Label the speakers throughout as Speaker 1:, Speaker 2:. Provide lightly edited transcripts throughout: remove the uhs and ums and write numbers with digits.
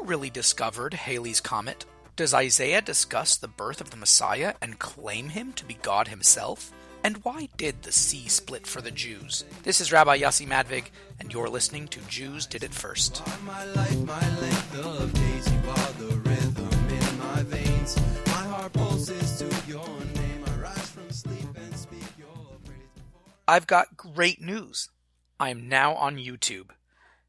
Speaker 1: really discovered Halley's Comet? Does Isaiah discuss the birth of the Messiah and claim him to be God himself? And why did the sea split for the Jews? This is Rabbi Yossi Madvig, and you're listening to Jews Did It First.
Speaker 2: My life, my length of days, you are the rhythm in my veins. My heart pulses to your name. I rise from sleep and speak your praise.
Speaker 1: I've got great news. I am now on YouTube.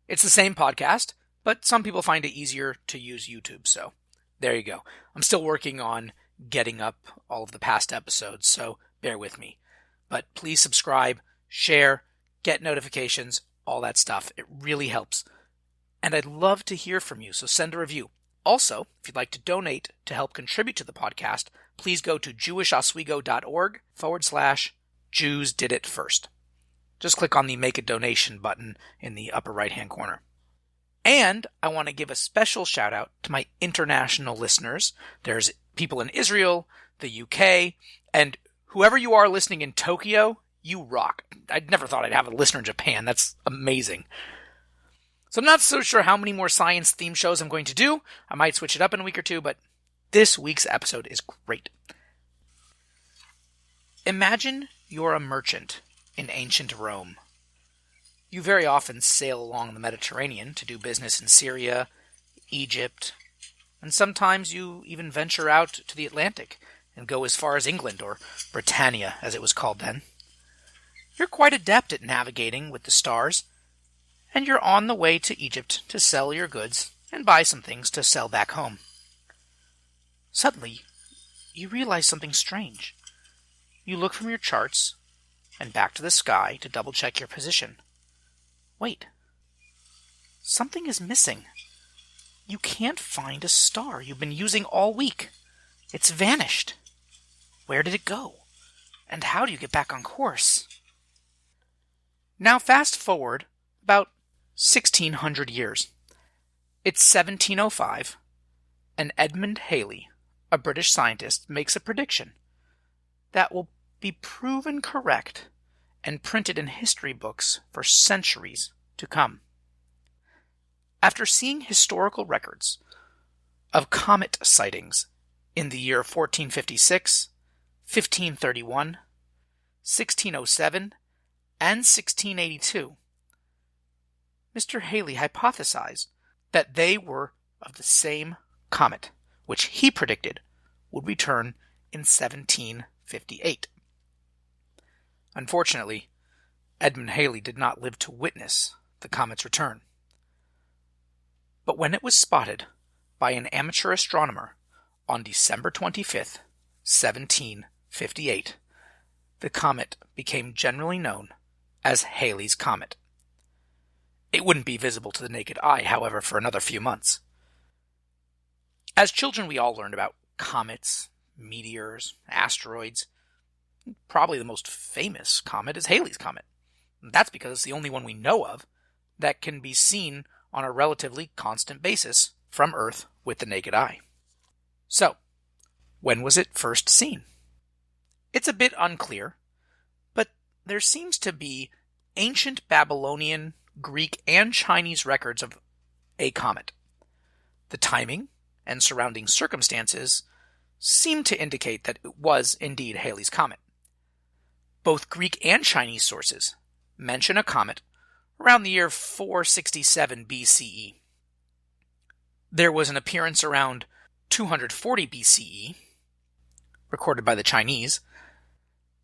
Speaker 1: It's the same podcast, but some people find it easier to use YouTube, so there you go. I'm still working on getting up all of the past episodes, so bear with me. But please subscribe, share, get notifications, all that stuff. It really helps. And I'd love to hear from you, so send a review. Also, if you'd like to donate to help contribute to the podcast, please go to jewishosswego.org/Jews Did It First. Just click on the Make a Donation button in the upper right-hand corner. And I want to give a special shout out to my international listeners. There's people in Israel, the UK, and whoever you are listening in Tokyo, you rock. I'd never thought I'd have a listener in Japan. That's amazing. So I'm not so sure how many more science-themed shows I'm going to do. I might switch it up in a week or two, but this week's episode is great. Imagine you're a merchant in ancient Rome. You very often sail along the Mediterranean to do business in Syria, Egypt, and sometimes you even venture out to the Atlantic and go as far as England, or Britannia as it was called then. You're quite adept at navigating with the stars, and you're on the way to Egypt to sell your goods and buy some things to sell back home. Suddenly, you realize something strange. You look from your charts and back to the sky to double-check your position. Wait. Something is missing. You can't find a star you've been using all week. It's vanished. Where did it go? And how do you get back on course? Now fast forward about 1600 years. It's 1705, and Edmund Halley, a British scientist, makes a prediction that will be proven correct and printed in history books for centuries to come. After seeing historical records of comet sightings in the year 1456, 1531, 1607, and 1682, Mr. Halley hypothesized that they were of the same comet, which he predicted would return in 1758. Unfortunately, Edmund Halley did not live to witness the comet's return. But when it was spotted by an amateur astronomer on December 25th, 1758, the comet became generally known as Halley's Comet. It wouldn't be visible to the naked eye, however, for another few months. As children, we all learned about comets, meteors, asteroids. Probably the most famous comet is Halley's Comet. That's because it's the only one we know of that can be seen on a relatively constant basis from Earth with the naked eye. So, when was it first seen? It's a bit unclear, but there seems to be ancient Babylonian, Greek, and Chinese records of a comet. The timing and surrounding circumstances seem to indicate that it was indeed Halley's Comet. Both Greek and Chinese sources mention a comet around the year 467 BCE. There was an appearance around 240 BCE, recorded by the Chinese,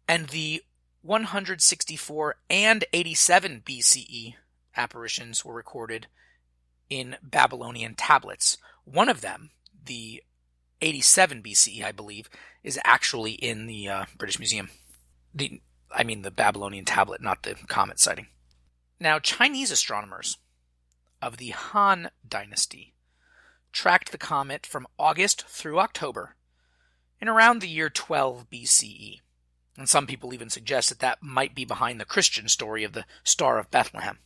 Speaker 1: and the 164 and 87 BCE apparitions were recorded in Babylonian tablets. One of them, the 87 BCE, I believe, is actually in the British Museum. The Babylonian tablet, not the comet sighting. Now, Chinese astronomers of the Han Dynasty tracked the comet from August through October in around the year 12 BCE. And some people even suggest that that might be behind the Christian story of the Star of Bethlehem.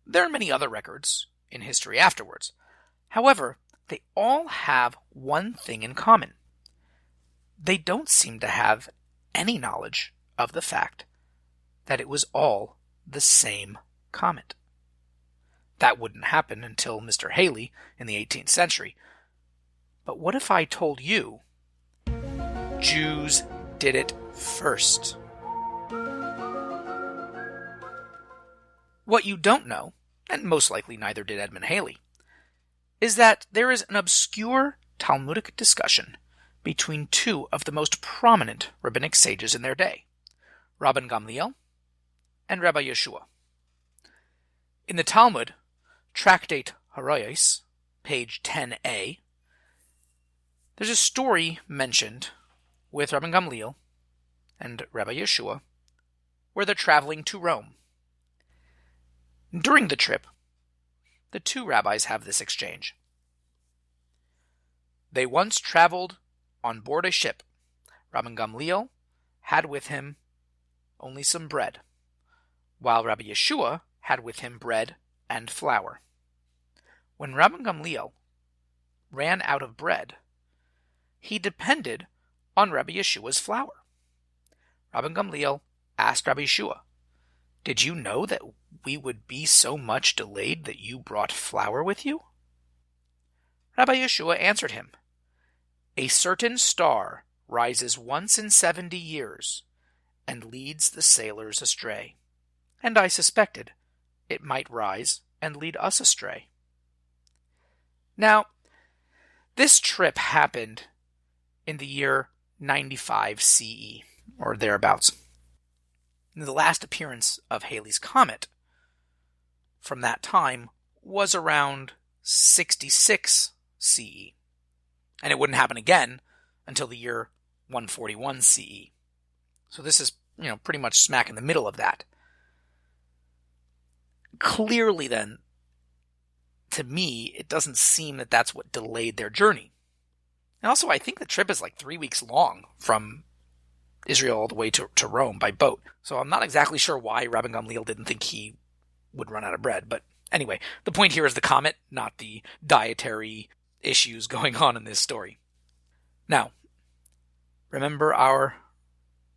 Speaker 1: There are many other records in history afterwards. However, they all have one thing in common. They don't seem to have any knowledge of the fact that it was all the same comet. That wouldn't happen until Mr. Halley in the 18th century. But what if I told you Jews did it first? What you don't know, and most likely neither did Edmund Halley, is that there is an obscure Talmudic discussion between two of the most prominent rabbinic sages in their day, Rabban Gamliel and Rabbi Yeshua. In the Talmud, Tractate Haroyos, page 10a, there's a story mentioned with Rabban Gamliel and Rabbi Yeshua where they're traveling to Rome. During the trip, the two rabbis have this exchange. They once traveled on board a ship. Rabban Gamliel had with him only some bread, while Rabbi Yeshua had with him bread and flour. When Rabban Gamliel ran out of bread, he depended on Rabbi Yeshua's flour. Rabban Gamliel asked Rabbi Yeshua, "Did you know that we would be so much delayed that you brought flour with you?" Rabbi Yeshua answered him, "A certain star rises once in 70 years and leads the sailors astray, and I suspected it might rise and lead us astray." Now, this trip happened in the year 95 CE, or thereabouts. The last appearance of Halley's Comet from that time was around 66 CE, and it wouldn't happen again until the year 141 CE. So this is, pretty much smack in the middle of that. Clearly then, to me, it doesn't seem that that's what delayed their journey. And also, I think the trip is like 3 weeks long from Israel all the way to Rome by boat. So I'm not exactly sure why Rabban Gamliel didn't think he would run out of bread. But anyway, the point here is the comet, not the dietary issues going on in this story. Now, remember our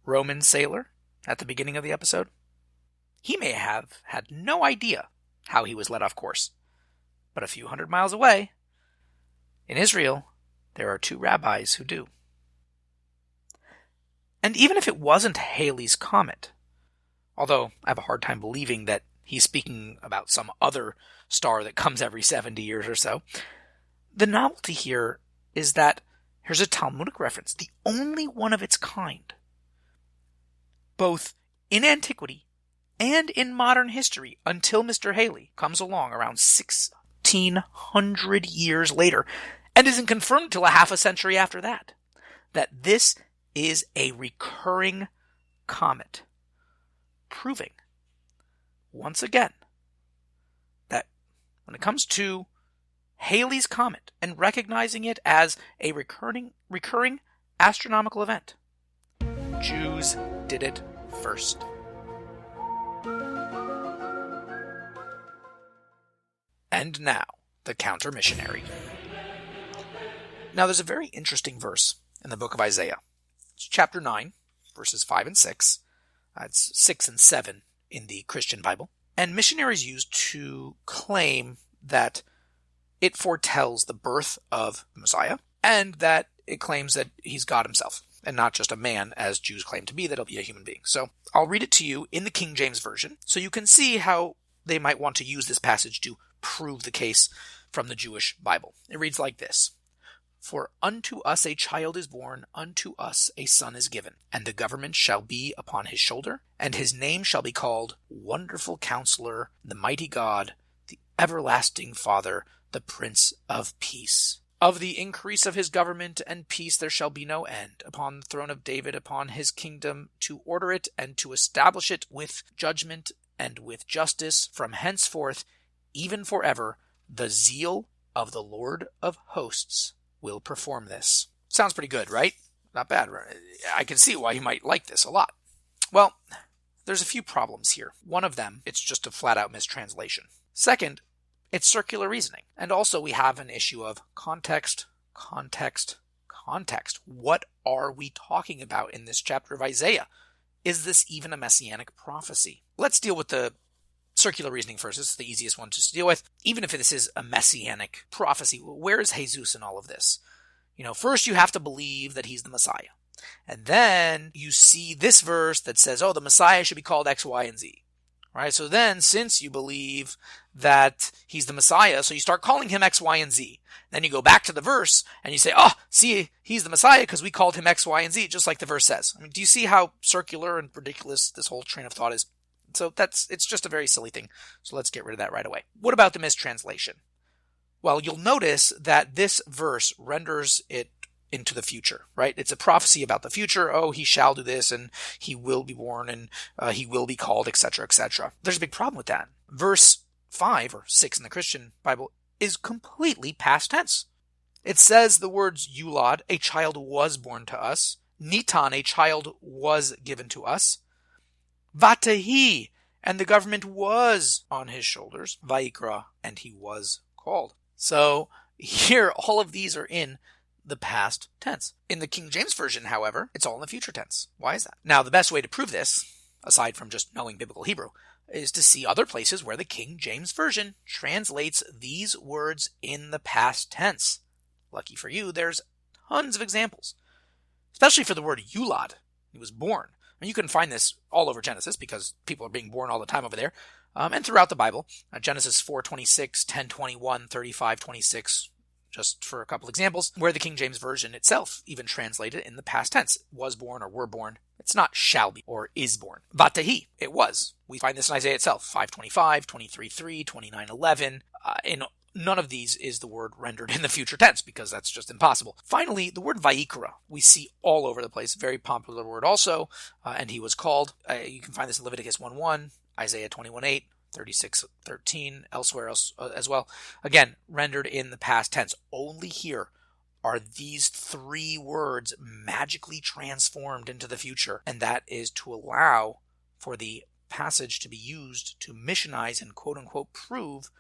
Speaker 1: Roman sailor at the beginning of the episode? He may have had no idea how he was led off course. But a few hundred miles away, in Israel, there are two rabbis who do. And even if it wasn't Halley's Comet, although I have a hard time believing that he's speaking about some other star that comes every 70 years or so, the novelty here is that here's a Talmudic reference, the only one of its kind, both in antiquity and in modern history, until Mr. Halley comes along around 1600 years later, and isn't confirmed until a half a century after that this is a recurring comet, proving, once again, that when it comes to Halley's Comet and recognizing it as a recurring astronomical event, Jews did it first. And now, the counter-missionary. Now, there's a very interesting verse in the book of Isaiah. It's chapter 9, verses 5 and 6. It's 6 and 7 in the Christian Bible. And missionaries use to claim that it foretells the birth of the Messiah, and that it claims that he's God himself, and not just a man, as Jews claim to be, that he'll be a human being. So I'll read it to you in the King James Version, so you can see how they might want to use this passage to prove the case from the Jewish Bible. It reads like this: "For unto us a child is born, unto us a son is given, and the government shall be upon his shoulder, and his name shall be called Wonderful Counselor, the Mighty God, the Everlasting Father, the Prince of Peace. Of the increase of his government and peace there shall be no end, upon the throne of David, upon his kingdom, to order it and to establish it with judgment and with justice from henceforth, even forever. The zeal of the Lord of hosts will perform this." Sounds pretty good, right? Not bad. I can see why you might like this a lot. Well, there's a few problems here. One of them, it's just a flat-out mistranslation. Second, it's circular reasoning. And also we have an issue of context. What are we talking about in this chapter of Isaiah? Is this even a messianic prophecy? Let's deal with the circular reasoning first. This is the easiest one just to deal with. Even if this is a messianic prophecy, where is Jesus in all of this? First you have to believe that he's the Messiah. And then you see this verse that says, the Messiah should be called X, Y, and Z. Right? So then, since you believe that he's the Messiah, so you start calling him X, Y, and Z. Then you go back to the verse and you say, see, he's the Messiah because we called him X, Y, and Z, just like the verse says. I mean, do you see how circular and ridiculous this whole train of thought is? So it's just a very silly thing. So let's get rid of that right away. What about the mistranslation? Well, you'll notice that this verse renders it into the future, right? It's a prophecy about the future. He shall do this, and he will be born, and he will be called, etc., etc. There's a big problem with that. Verse 5 or 6 in the Christian Bible is completely past tense. It says the words eulad, a child was born to us. Nitan, a child was given to us. Vatahi, and the government was on his shoulders. Vaikra, and he was called. So here, all of these are in the past tense. In the King James Version, however, it's all in the future tense. Why is that? Now, the best way to prove this, aside from just knowing biblical Hebrew, is to see other places where the King James Version translates these words in the past tense. Lucky for you, there's tons of examples, especially for the word eulad. He was born. And you can find this all over Genesis because people are being born all the time over there, and throughout the Bible. Genesis 4:26, 10:21, 35:26, just for a couple examples, where the King James Version itself even translated in the past tense. Was born or were born. It's not shall be or is born. Vatahi, it was. We find this in Isaiah itself, 5:25, 23:3, 29:11. In none of these is the word rendered in the future tense because that's just impossible. Finally, the word vaikra we see all over the place. Very popular word also, and he was called. You can find this in Leviticus 1:1, Isaiah 21:8, 36:13, elsewhere else as well. Again, rendered in the past tense. Only here are these three words magically transformed into the future, and that is to allow for the passage to be used to missionize and quote-unquote prove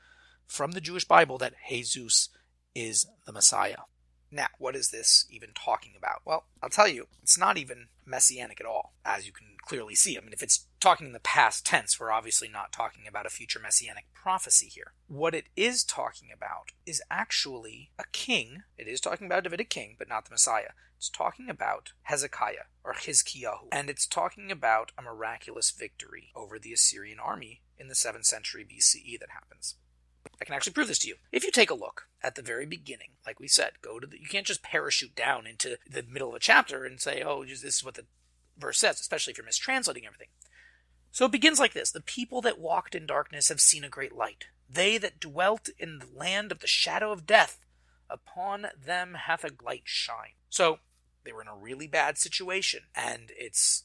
Speaker 1: from the Jewish Bible that Jesus is the Messiah. Now, what is this even talking about? Well, I'll tell you, it's not even messianic at all, as you can clearly see. I mean, if it's talking in the past tense, we're obviously not talking about a future messianic prophecy here. What it is talking about is actually a king. It is talking about a Davidic king, but not the Messiah. It's talking about Hezekiah, or Chizkiyahu, and it's talking about a miraculous victory over the Assyrian army in the 7th century BCE that happens. I can actually prove this to you. If you take a look at the very beginning, like we said, you can't just parachute down into the middle of a chapter and say, this is what the verse says, especially if you're mistranslating everything. So it begins like this. The people that walked in darkness have seen a great light. They that dwelt in the land of the shadow of death, upon them hath a light shine. So they were in a really bad situation, and it's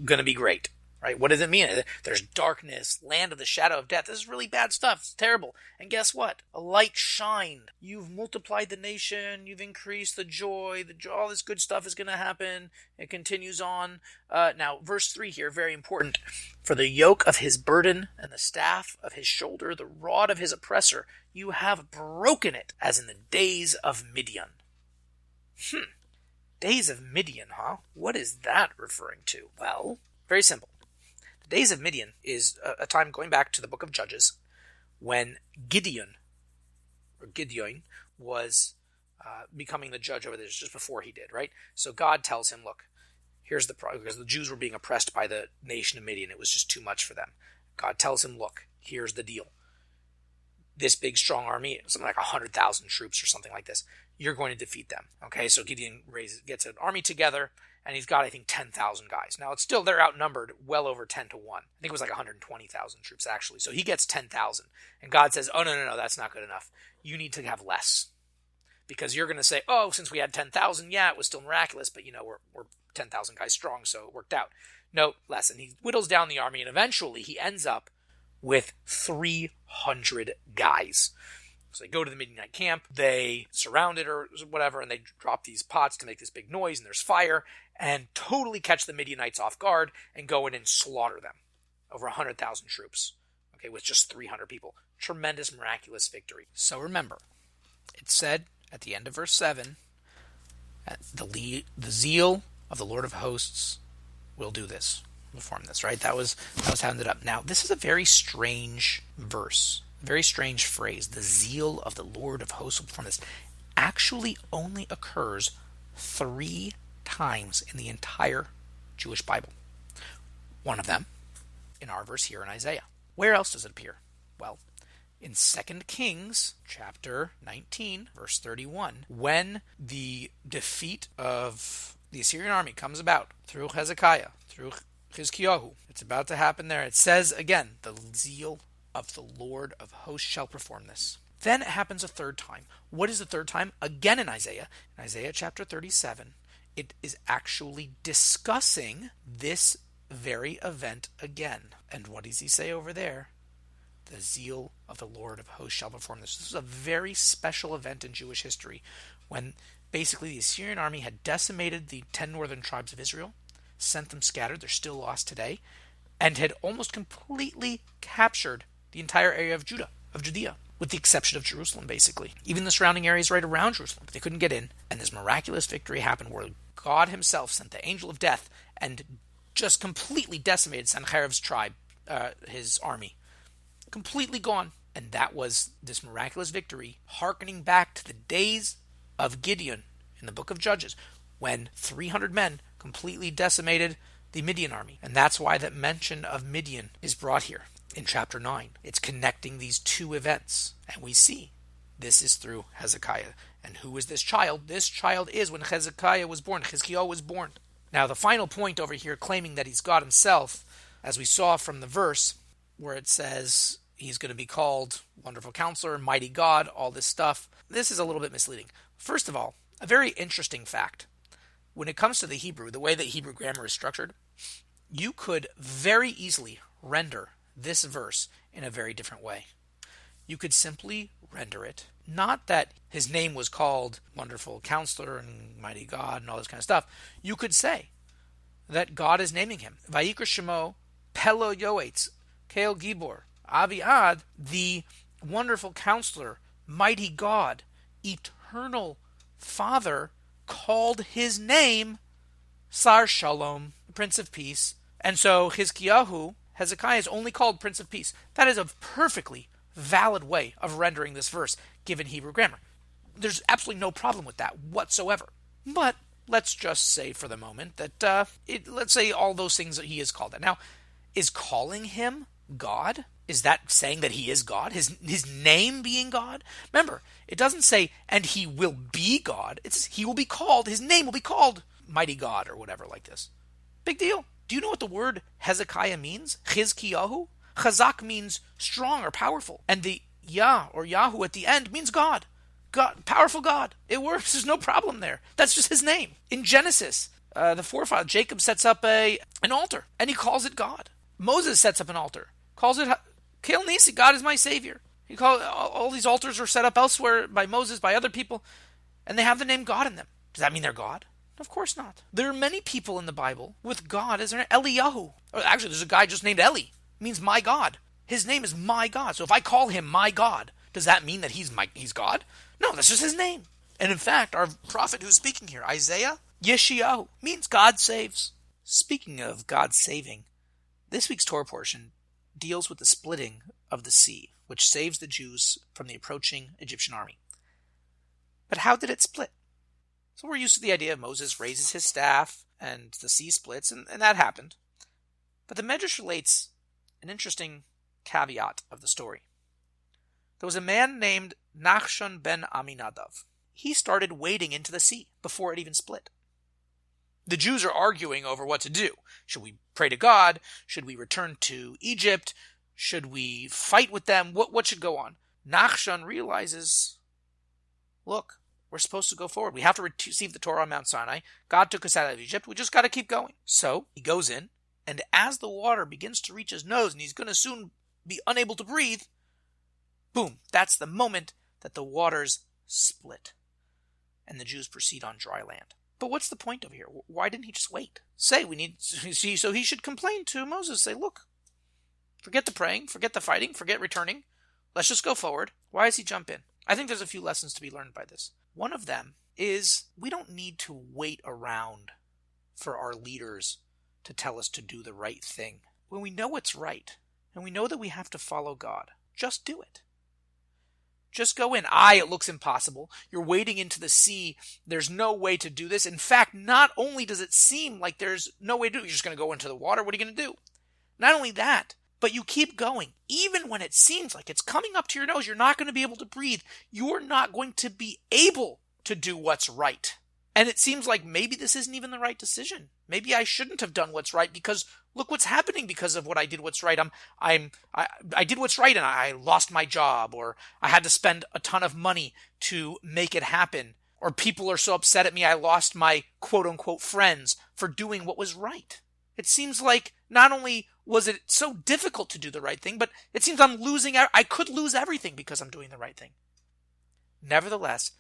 Speaker 1: going to be great. Right? What does it mean? There's darkness, land of the shadow of death. This is really bad stuff. It's terrible. And guess what? A light shined. You've multiplied the nation. You've increased the joy. All this good stuff is going to happen. It continues on. Now, verse 3 here, very important. For the yoke of his burden and the staff of his shoulder, the rod of his oppressor, you have broken it, as in the days of Midian. Days of Midian, huh? What is that referring to? Well, very simple. The days of Midian is a time going back to the book of Judges when Gideon was becoming the judge over this just before he did, right? So God tells him, look, here's the problem, because the Jews were being oppressed by the nation of Midian. It was just too much for them. God tells him, look, here's the deal. This big, strong army, something like 100,000 troops or something like this, you're going to defeat them. Okay, so Gideon gets an army together, and he's got, I think, 10,000 guys. Now, it's still, they're outnumbered well over 10 to 1. I think it was like 120,000 troops, actually. So he gets 10,000. And God says, no, that's not good enough. You need to have less. Because you're going to say, since we had 10,000, yeah, it was still miraculous, but, we're 10,000 guys strong, so it worked out. No, less. And he whittles down the army, and eventually he ends up with 300 guys. So they go to the Midianite camp, they surround it or whatever, and they drop these pots to make this big noise, and there's fire, and totally catch the Midianites off guard and go in and slaughter them. Over 100,000 troops, okay, with just 300 people. Tremendous, miraculous victory. So remember, it said at the end of verse 7, the zeal of the Lord of hosts will do this. perform this, right? That was handed up. Now, this is a very strange verse, very strange phrase. The zeal of the Lord of hosts will perform this. Actually only occurs 3 times in the entire Jewish Bible. One of them in our verse here in Isaiah. Where else does it appear? Well, in 2 Kings chapter 19, verse 31, when the defeat of the Assyrian army comes about through Hezekiah, through Chizkiyahu, it's about to happen there. It says again, the zeal of the Lord of hosts shall perform this. Then it happens a third time. What is the third time? Again in Isaiah chapter 37, it is actually discussing this very event again. And what does he say over there? The zeal of the Lord of hosts shall perform this. This is a very special event in Jewish history when basically the Assyrian army had decimated the 10 northern tribes of Israel, sent them scattered, they're still lost today, and had almost completely captured the entire area of Judea, with the exception of Jerusalem, basically. Even the surrounding areas right around Jerusalem, but they couldn't get in. And this miraculous victory happened where God himself sent the angel of death and just completely decimated Sennacherib's tribe, his army. Completely gone. And that was this miraculous victory, hearkening back to the days of Gideon in the book of Judges, when 300 men completely decimated the Midian army. And that's why that mention of Midian is brought here in chapter 9. It's connecting these 2 events. And we see this is through Hezekiah. And who is this child? This child is when Hezekiah was born, Chizkiyahu was born. Now the final point over here, claiming that he's God himself, as we saw from the verse where it says he's going to be called Wonderful Counselor, Mighty God, all this stuff. This is a little bit misleading. First of all, a very interesting fact. When it comes to the Hebrew, the way that Hebrew grammar is structured, you could very easily render this verse in a very different way. You could simply render it, not that his name was called Wonderful Counselor and Mighty God and all this kind of stuff. You could say that God is naming him. Vayikra Shemo Pelo Yoetz Kael Gibor Aviad, the Wonderful Counselor, Mighty God, Eternal Father, called his name Sar Shalom, Prince of Peace. And so Hezekiah is only called Prince of Peace. That is a perfectly valid way of rendering this verse, given Hebrew grammar. There's absolutely no problem with that whatsoever. But let's just say for the moment that, let's say all those things that he is called that. Now, is calling him God? Is that saying that he is God? His name being God? Remember, it doesn't say, and he will be God. It's he will be called, his name will be called Mighty God or whatever like this. Big deal. Do you know what the word Hezekiah means? Chizkiyahu? Chazak means strong or powerful. And the Yah or Yahu at the end means God. God, powerful God. It works. There's no problem there. That's just his name. In Genesis, the forefather, Jacob sets up an altar, and he calls it God. Moses sets up an altar, calls it Kel Nisi, God is my Savior. He called all these altars are set up elsewhere by Moses, by other people, and they have the name God in them. Does that mean they're God? Of course not. There are many people in the Bible with God as their name. Eliyahu. Or actually, there's a guy just named Eli. It means my God. His name is my God. So if I call him my God, does that mean that he's God? No, that's just his name. And in fact, our prophet who's speaking here, Isaiah, Yeshayahu, means God saves. Speaking of God saving, this week's Torah portion deals with the splitting of the sea, which saves the Jews from the approaching Egyptian army. But how did it split? So we're used to the idea of Moses raises his staff and the sea splits, and that happened. But the Medrash relates an interesting caveat of the story. There was a man named Nachshon ben Aminadav. He started wading into the sea before it even split. The Jews are arguing over what to do. Should we pray to God? Should we return to Egypt? Should we fight with them? What should go on? Nachshon realizes, look, we're supposed to go forward. We have to receive the Torah on Mount Sinai. God took us out of Egypt. We just got to keep going. So he goes in, and as the water begins to reach his nose, and he's going to soon be unable to breathe, boom, that's the moment that the waters split, and the Jews proceed on dry land. But what's the point over here? Why didn't he just wait? So he should complain to Moses, say, look, forget the praying, forget the fighting, forget returning. Let's just go forward. Why does he jump in? I think there's a few lessons to be learned by this. One of them is we don't need to wait around for our leaders to tell us to do the right thing. When we know it's right, and we know that we have to follow God, just do it. Just go in. It looks impossible. You're wading into the sea. There's no way to do this. In fact, not only does it seem like there's no way to do it, you're just going to go into the water. What are you going to do? Not only that, but you keep going. Even when it seems like it's coming up to your nose, you're not going to be able to breathe. You're not going to be able to do what's right. And it seems like maybe this isn't even the right decision. Maybe I shouldn't have done what's right because look what's happening because of what I did what's right. I did what's right and I lost my job, or I had to spend a ton of money to make it happen, or people are so upset at me I lost my quote unquote friends for doing what was right. It seems like not only was it so difficult to do the right thing, but it seems I could lose everything because I'm doing the right thing. Nevertheless,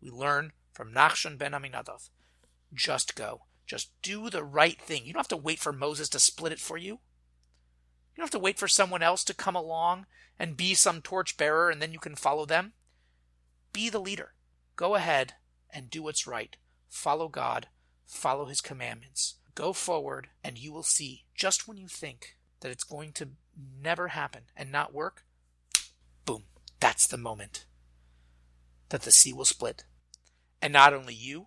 Speaker 1: we learn from Nachshon ben Aminadab, just go. Just do the right thing. You don't have to wait for Moses to split it for you. You don't have to wait for someone else to come along and be some torchbearer and then you can follow them. Be the leader. Go ahead and do what's right. Follow God. Follow his commandments. Go forward and you will see, just when you think that it's going to never happen and not work, boom, that's the moment that the sea will split. And not only you,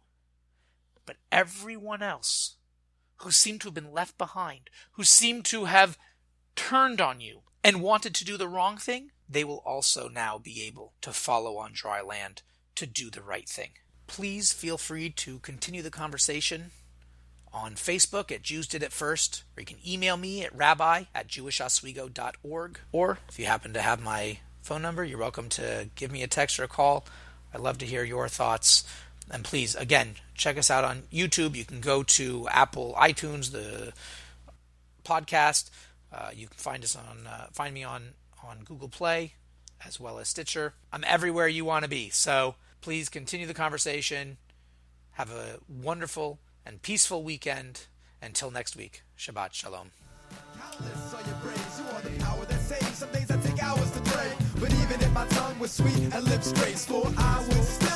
Speaker 1: but everyone else who seemed to have been left behind, who seemed to have turned on you and wanted to do the wrong thing, they will also now be able to follow on dry land to do the right thing. Please feel free to continue the conversation on Facebook at Jews Did It First, or you can email me at rabbi@jewishoswego.org. Or if you happen to have my phone number, you're welcome to give me a text or a call. I'd love to hear your thoughts. And please, again, check us out on YouTube. You can go to Apple iTunes, the podcast. You can find me on Google Play as well as Stitcher. I'm everywhere you want to be. So please continue the conversation. Have a wonderful and peaceful weekend. Until next week, Shabbat Shalom.
Speaker 2: Countless are your praise, you are the power that saves. Some days I take hours to pray, but even if my tongue was sweet and lips graceful, I would still